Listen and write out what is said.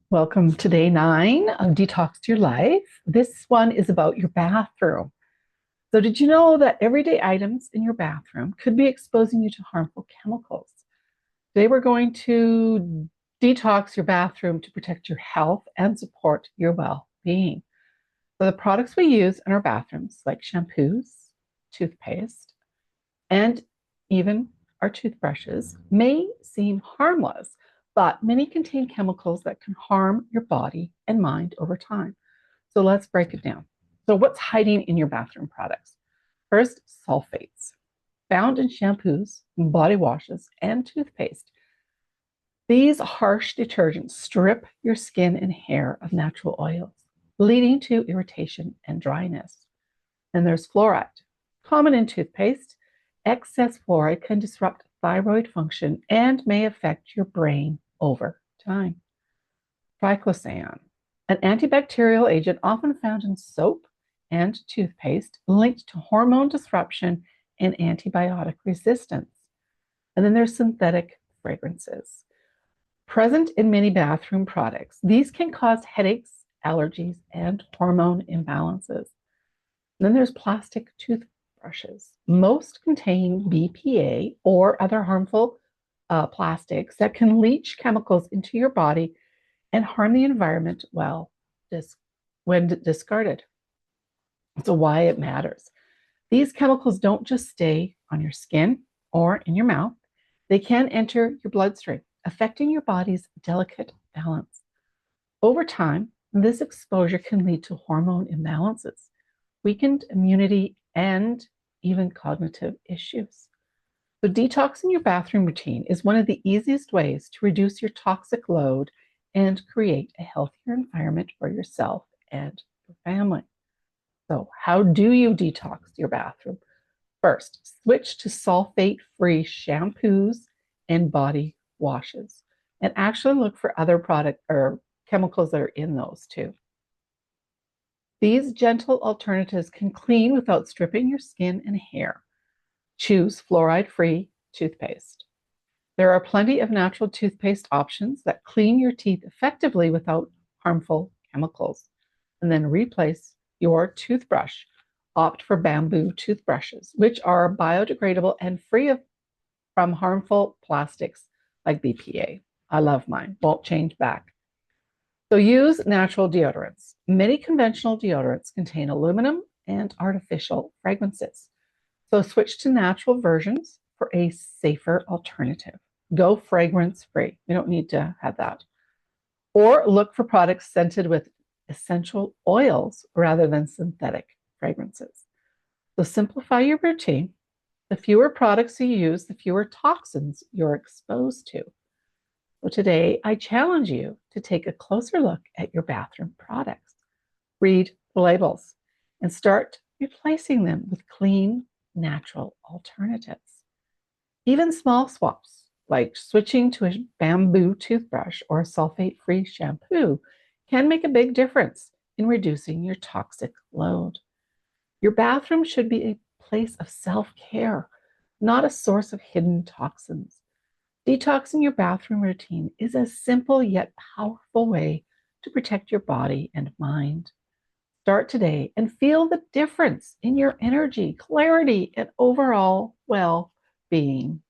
Welcome to day 9 of Detox Your Life. This one is about your bathroom. So, did you know that everyday items in your bathroom could be exposing you to harmful chemicals? Today, we're going to detox your bathroom to protect your health and support your well being. So, the products we use in our bathrooms, like shampoos, toothpaste, and even our toothbrushes, may seem harmless, but many contain chemicals that can harm your body and mind over time. So let's break it down. So, what's hiding in your bathroom products? First, sulfates, found in shampoos, body washes, and toothpaste. These harsh detergents strip your skin and hair of natural oils, leading to irritation and dryness. And there's fluoride, common in toothpaste. Excess fluoride can disrupt thyroid function and may affect your brain over time. Triclosan, an antibacterial agent often found in soap and toothpaste, linked to hormone disruption and antibiotic resistance. And then there's synthetic fragrances. Present in many bathroom products, these can cause headaches, allergies, and hormone imbalances. Then there's plastic toothbrushes. Most contain BPA or other harmful plastics that can leach chemicals into your body and harm the environment when discarded. So, why it matters. These chemicals don't just stay on your skin or in your mouth, they can enter your bloodstream, affecting your body's delicate balance. Over time, this exposure can lead to hormone imbalances, weakened immunity, and even cognitive issues. So, detoxing your bathroom routine is one of the easiest ways to reduce your toxic load and create a healthier environment for yourself and your family. So, how do you detox your bathroom? First, switch to sulfate-free shampoos and body washes, and actually look for other product or chemicals that are in those too. These gentle alternatives can clean without stripping your skin and hair. Choose fluoride-free toothpaste. There are plenty of natural toothpaste options that clean your teeth effectively without harmful chemicals. And then replace your toothbrush. Opt for bamboo toothbrushes, which are biodegradable and free from harmful plastics like BPA. I love mine, won't change back. So use natural deodorants. Many conventional deodorants contain aluminum and artificial fragrances. So switch to natural versions for a safer alternative. Go fragrance free. You don't need to have that. Or look for products scented with essential oils rather than synthetic fragrances. So simplify your routine. The fewer products you use, the fewer toxins you're exposed to. So today, I challenge you to take a closer look at your bathroom products. Read the labels and start replacing them with clean, natural alternatives. Even small swaps, like switching to a bamboo toothbrush or a sulfate-free shampoo, can make a big difference in reducing your toxic load. Your bathroom should be a place of self-care, not a source of hidden toxins. Detoxing your bathroom routine is a simple yet powerful way to protect your body and mind. Start today and feel the difference in your energy, clarity, and overall well being.